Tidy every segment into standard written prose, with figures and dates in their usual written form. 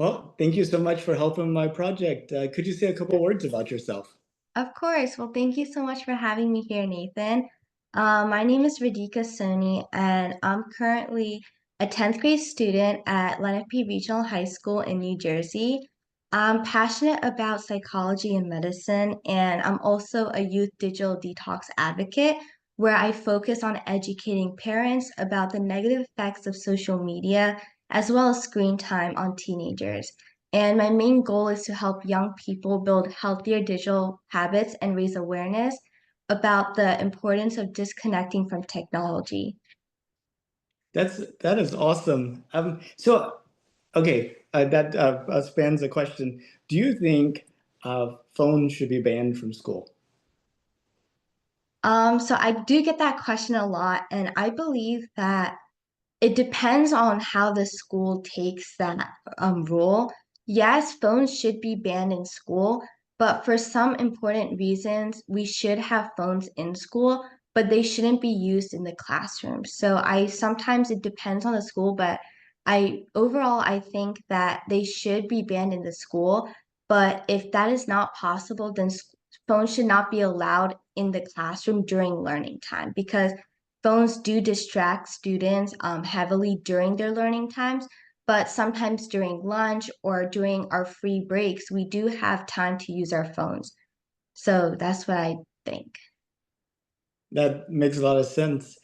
Well, thank you so much for helping my project. Could you say a couple words about yourself? Of course. Well, thank you so much for having me here, Nathan. My name is Radhika Soni, and I'm currently a 10th grade student at Lenape Regional High School in New Jersey. I'm passionate about psychology and medicine, and I'm also a youth digital detox advocate where I focus on educating parents about the negative effects of social media as well as screen time on teenagers. And my main goal is to help young people build healthier digital habits and raise awareness about the importance of disconnecting from technology. That is awesome. That spans a question. Do you think phones should be banned from school? So I do get that question a lot, and I believe that it depends on how the school takes that rule. Yes, phones should be banned in school, but for some important reasons, we should have phones in school, but they shouldn't be used in the classroom. So I sometimes it depends on the school, but I think that they should be banned in the school. But if that is not possible, then phones should not be allowed in the classroom during learning time because phones do distract students heavily during their learning times, but sometimes during lunch or during our free breaks, we do have time to use our phones. So that's what I think. That makes a lot of sense.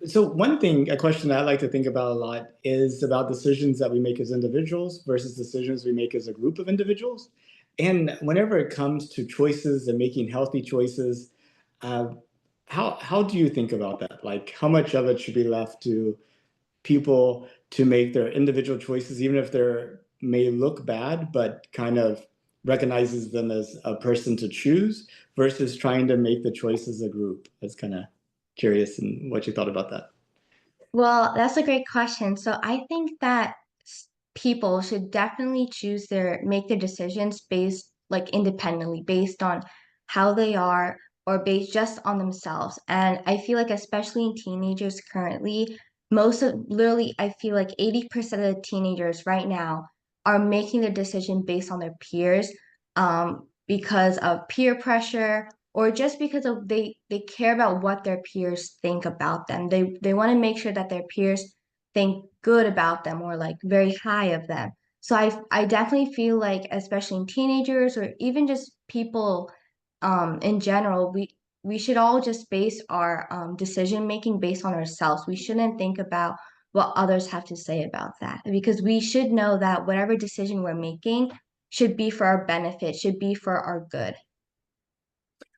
So one thing, a question I like to think about a lot is about decisions that we make as individuals versus decisions we make as a group of individuals. And whenever it comes to choices and making healthy choices, uh, how do you think about that? Like how much of it should be left to people to make their individual choices, even if they may look bad, but kind of recognizes them as a person to choose versus trying to make the choice as a group. I was kind of curious in what you thought about that. Well, that's a great question. So I think that people should definitely make their decisions based like independently, based on how they are or based just on themselves. And I feel like especially in teenagers currently, literally I feel like 80% of the teenagers right now are making their decision based on their peers, because of peer pressure or just because of they care about what their peers think about them. They want to make sure that their peers think good about them or like very high of them. So I definitely feel like especially in teenagers or even just people in general, we should all just base our decision making based on ourselves. We shouldn't think about what others have to say about that because we should know that whatever decision we're making should be for our benefit, should be for our good.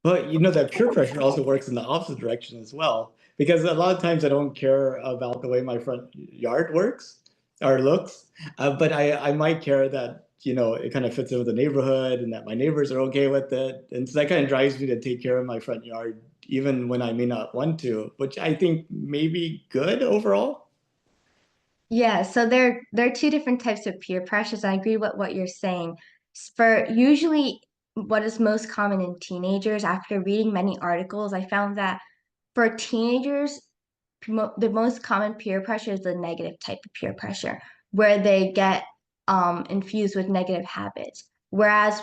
But you know that peer pressure also works in the opposite direction as well, because a lot of times I don't care about the way my front yard works or looks, but I might care that, you know, it kind of fits in with the neighborhood and that my neighbors are okay with it. And so that kind of drives me to take care of my front yard, even when I may not want to, which I think may be good overall. Yeah, so there are two different types of peer pressures. I agree with what you're saying. For usually what is most common in teenagers, after reading many articles, I found that for teenagers, the most common peer pressure is the negative type of peer pressure, where they get infused with negative habits. Whereas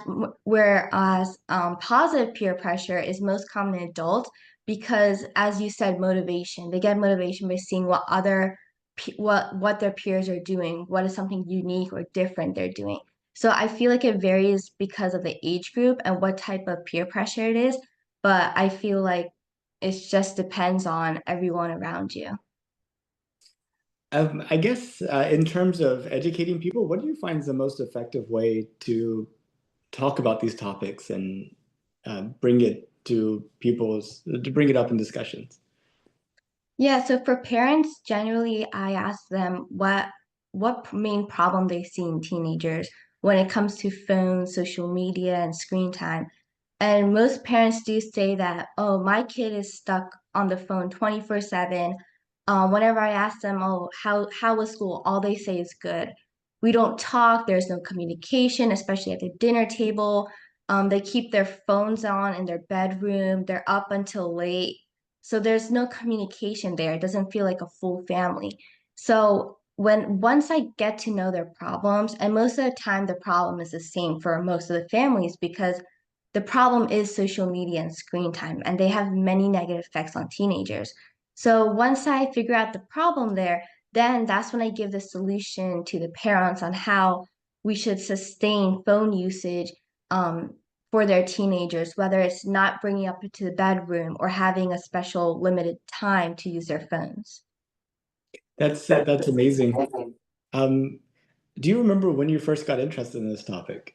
positive peer pressure is most common in adults because, as you said, motivation. They get motivation by seeing what their peers are doing, what is something unique or different they're doing. So I feel like it varies because of the age group and what type of peer pressure it is, but I feel like it just depends on everyone around you. I guess in terms of educating people, what do you find is the most effective way to talk about these topics and bring it to to bring it up in discussions? Yeah, so for parents, generally I ask them what main problem they see in teenagers when it comes to phones, social media, and screen time. And most parents do say that, oh, my kid is stuck on the phone 24/7. Whenever I ask them, oh, how was school? All they say is good. We don't talk, there's no communication, especially at the dinner table. They keep their phones on in their bedroom, they're up until late. So there's no communication there. It doesn't feel like a full family. So when once I get to know their problems, and most of the time the problem is the same for most of the families because the problem is social media and screen time, and they have many negative effects on teenagers. So once I figure out the problem there, then that's when I give the solution to the parents on how we should sustain phone usage um, for their teenagers, whether it's not bringing up to the bedroom or having a special limited time to use their phones. That's amazing. Um, do you remember when you first got interested in this topic?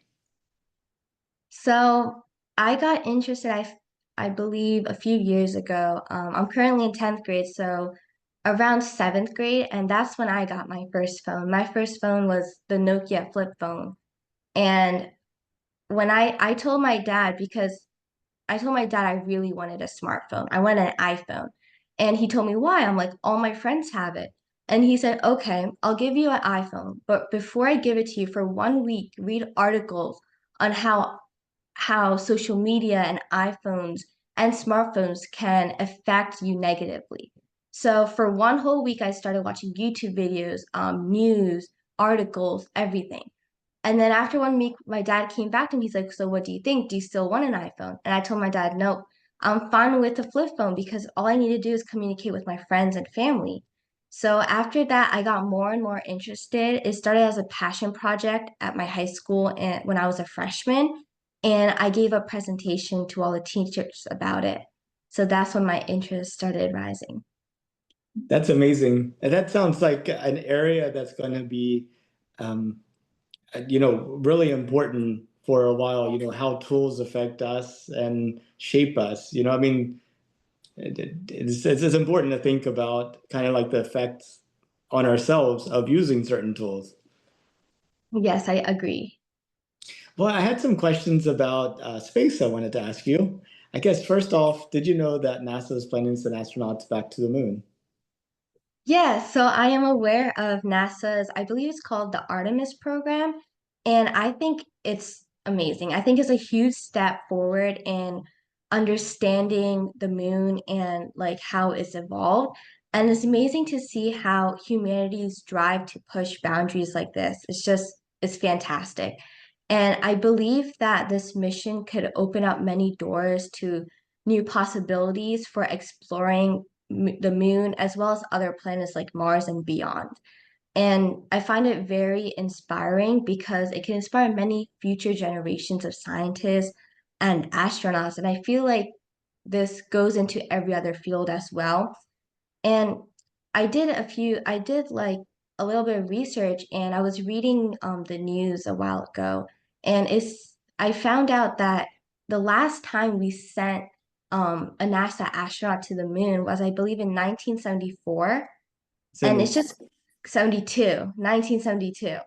So I got interested, I believe, a few years ago. I'm currently in 10th grade, so around seventh grade, and that's when I got my first phone. My first phone was the Nokia flip phone. And when I told my dad, because I told my dad I really wanted a smartphone. I wanted an iPhone. And he told me why. I'm like, all my friends have it. And he said, okay, I'll give you an iPhone. But before I give it to you for 1 week, read articles on how social media and iPhones and smartphones can affect you negatively. So for one whole week, I started watching YouTube videos, news, articles, everything. And then after 1 week, my dad came back to me. He's like, so what do you think? Do you still want an iPhone? And I told my dad, no, I'm fine with the flip phone because all I need to do is communicate with my friends and family. So after that, I got more and more interested. It started as a passion project at my high school and when I was a freshman, and I gave a presentation to all the teachers about it. So that's when my interest started rising. That's amazing. And that sounds like an area that's going to be, um, really important for a while, how tools affect us and shape us. I mean, it's important to think about kind of like the effects on ourselves of using certain tools. Yes, I agree. Well, I had some questions about space I wanted to ask you. I guess first off, did you know that NASA is planning to send astronauts back to the moon? Yeah, so I am aware of NASA's, I believe it's called the Artemis program, and I think it's amazing. I think it's a huge step forward in understanding the moon and like how it's evolved. And it's amazing to see how humanity's drive to push boundaries like this. It's fantastic. And I believe that this mission could open up many doors to new possibilities for exploring the moon as well as other planets like Mars and beyond. And I find it very inspiring because it can inspire many future generations of scientists and astronauts. And I feel like this goes into every other field as well. And I did like a little bit of research and I was reading the news a while ago. And I found out that the last time we sent a NASA astronaut to the moon was, I believe, in 1974. And it's 70. just 1972.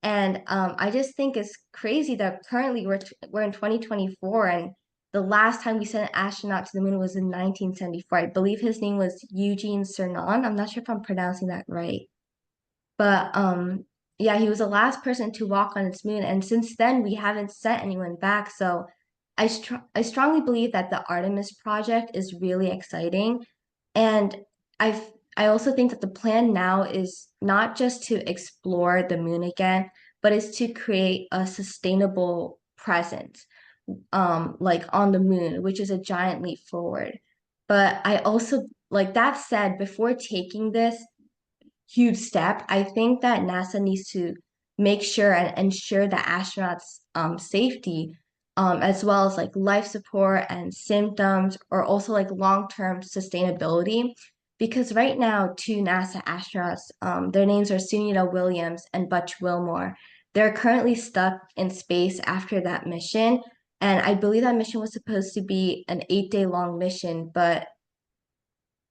And I just think it's crazy that currently we're in 2024 and the last time we sent an astronaut to the moon was in 1974. I believe his name was Eugene Cernan. I'm not sure if I'm pronouncing that right. But yeah, he was the last person to walk on its moon. And since then, we haven't sent anyone back. So I strongly believe that the Artemis project is really exciting. And I also think that the plan now is not just to explore the moon again, but is to create a sustainable presence, like on the moon, which is a giant leap forward. But I also, like that said, before taking this huge step, I think that NASA needs to make sure and ensure the astronauts' safety, as well as like life support and symptoms, or also like long-term sustainability. Because right now, two NASA astronauts, their names are Sunita Williams and Butch Wilmore. They're currently stuck in space after that mission. And I believe that mission was supposed to be an 8 day long mission, but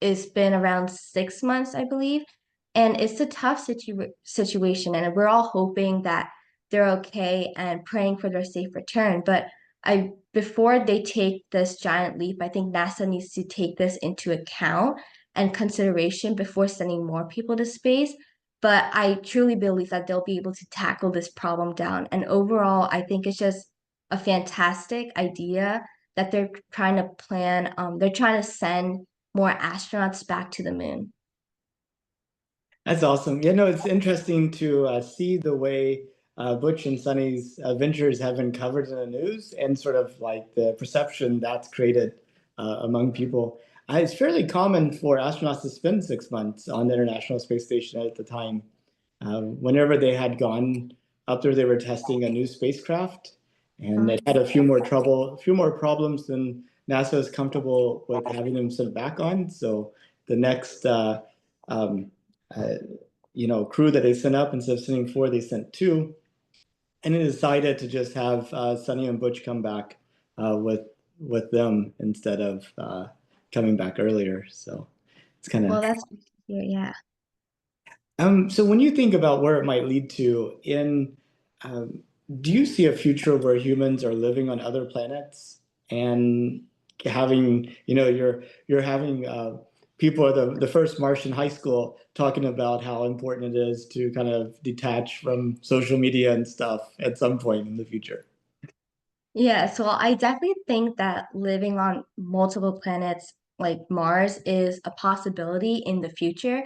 it's been around 6 months, I believe. And it's a tough situation, and we're all hoping that they're okay and praying for their safe return. But before they take this giant leap, I think NASA needs to take this into account and consideration before sending more people to space. But I truly believe that they'll be able to tackle this problem down. And overall, I think it's just a fantastic idea that they're trying to plan. They're trying to send more astronauts back to the moon. That's awesome. You know, it's interesting to see the way Butch and Sonny's ventures have been covered in the news and sort of like the perception that's created among people. It's fairly common for astronauts to spend 6 months on the International Space Station at the time. Whenever they had gone up there, they were testing a new spacecraft, and it had a few more problems than NASA is comfortable with having them sent back on. So the next um, uh, crew that they sent up, instead of sending four, they sent two, and they decided to just have Sonny and Butch come back with them instead of coming back earlier. So it's kind of Well, that's yeah. so when you think about where it might lead to um, do you see a future where humans are living on other planets and having, you're having people at the first Martian high school talking about how important it is to kind of detach from social media and stuff at some point in the future? Yeah, so I definitely think that living on multiple planets like Mars is a possibility in the future,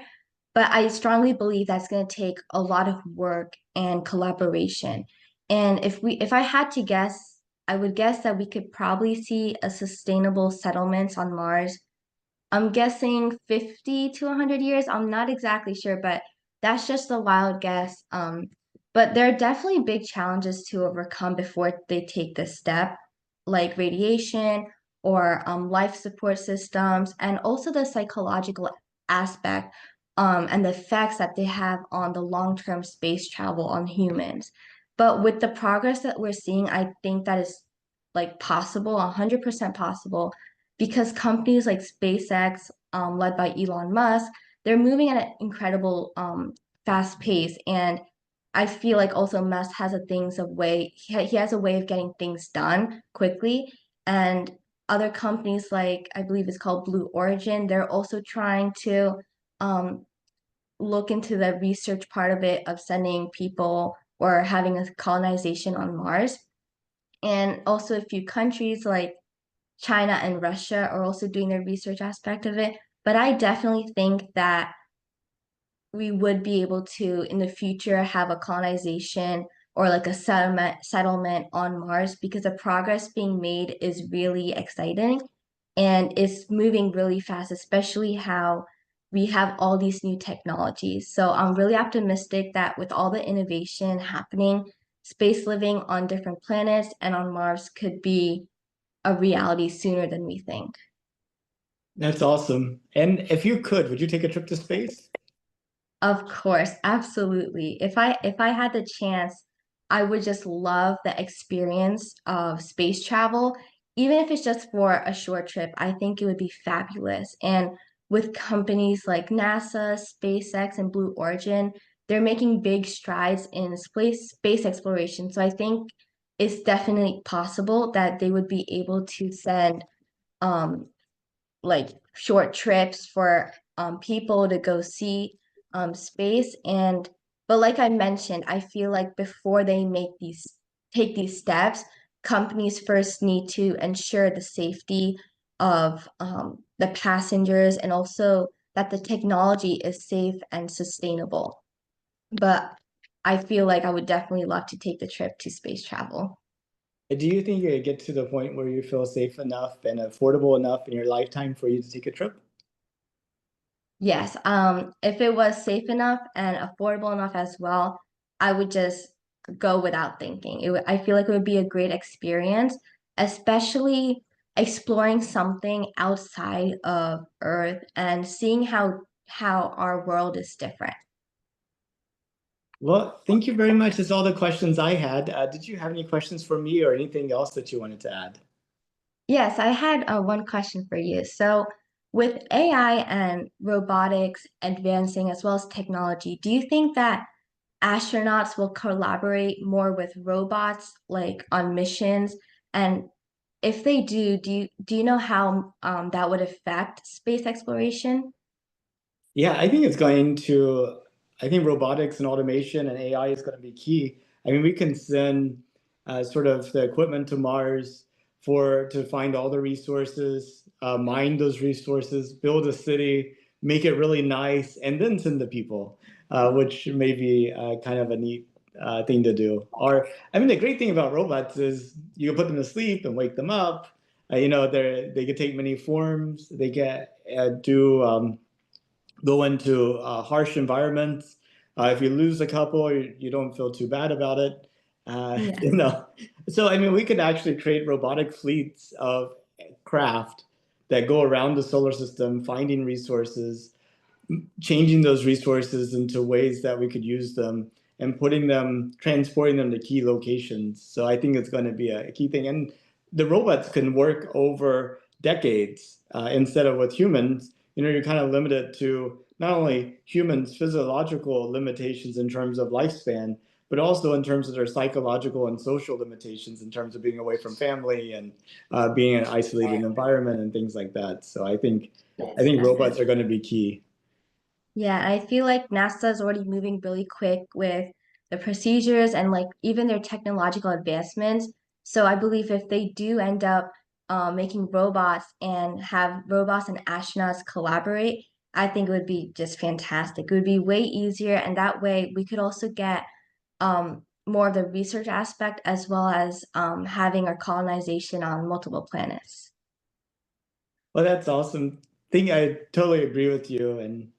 but I strongly believe that's going to take a lot of work and collaboration. And if I had to guess, I would guess that we could probably see a sustainable settlements on Mars. I'm guessing 50 to 100 years. I'm not exactly sure, but that's just a wild guess. But there are definitely big challenges to overcome before they take this step, like radiation or life support systems, and also the psychological aspect and the effects that they have on the long-term space travel on humans. But with the progress that we're seeing, I think that is like possible, 100% possible because companies like SpaceX, led by Elon Musk, they're moving at an incredible fast pace. And I feel like also Musk has he has a way of getting things done quickly. And other companies like I believe it's called Blue Origin, they're also trying to um, look into the research part of it of sending people or having a colonization on Mars. And also a few countries like China and Russia are also doing the research aspect of it. But I definitely think that we would be able to in the future have a colonization or like a settlement on Mars because the progress being made is really exciting and it's moving really fast, especially how we have all these new technologies. So I'm really optimistic that with all the innovation happening, space living on different planets and on Mars could be a reality sooner than we think. That's awesome. And if you could, would you take a trip to space? Of course, absolutely. If I had the chance, I would just love the experience of space travel, even if it's just for a short trip. I think it would be fabulous. And with companies like NASA, SpaceX, and Blue Origin, they're making big strides in space exploration. So I think it's definitely possible that they would be able to send um, like short trips for people to go see space and but like I mentioned, I feel like before they take these steps, companies first need to ensure the safety of the passengers and also that the technology is safe and sustainable. But I feel like I would definitely love to take the trip to space travel. Do you think you get to the point where you feel safe enough and affordable enough in your lifetime for you to take a trip? Yes, if it was safe enough and affordable enough as well, I would just go without thinking. I feel like it would be a great experience, especially exploring something outside of Earth and seeing how our world is different. Well, thank you very much. That's all the questions I had. Did you have any questions for me or anything else that you wanted to add? Yes, I had one question for you. So, with AI and robotics advancing as well as technology, do you think that astronauts will collaborate more with robots like on missions? And if they do, do you know how that would affect space exploration? Yeah, I think robotics and automation and AI is going to be key. I mean, we can send sort of the equipment to Mars to find all the resources, mine those resources, build a city, make it really nice, and then send to people, which may be kind of a neat thing to do. Or, I mean, the great thing about robots is you can put them to sleep and wake them up. They can take many forms. They can do go into harsh environments. If you lose a couple, you don't feel too bad about it. Yeah. You know, so I mean, we could actually create robotic fleets of craft that go around the solar system, finding resources, changing those resources into ways that we could use them, and transporting them to key locations. So I think it's going to be a key thing. And the robots can work over decades instead of with humans. You're kind of limited to not only humans' physiological limitations in terms of lifespan, but also in terms of their psychological and social limitations in terms of being away from family and being in an isolated environment and things like that. So I Yes, think robots definitely. are going to be key. Yeah, I feel like NASA is already moving really quick with the procedures and like even their technological advancements. So I believe if they do end up making robots and have robots and astronauts collaborate, I think it would be just fantastic. It would be way easier, and that way we could also get more of the research aspect as well as having our colonization on multiple planets. Well, that's awesome. Think I totally agree with you. And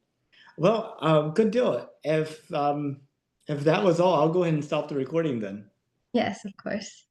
well, good deal. If that was all, I'll go ahead and stop the recording then. Yes, of course.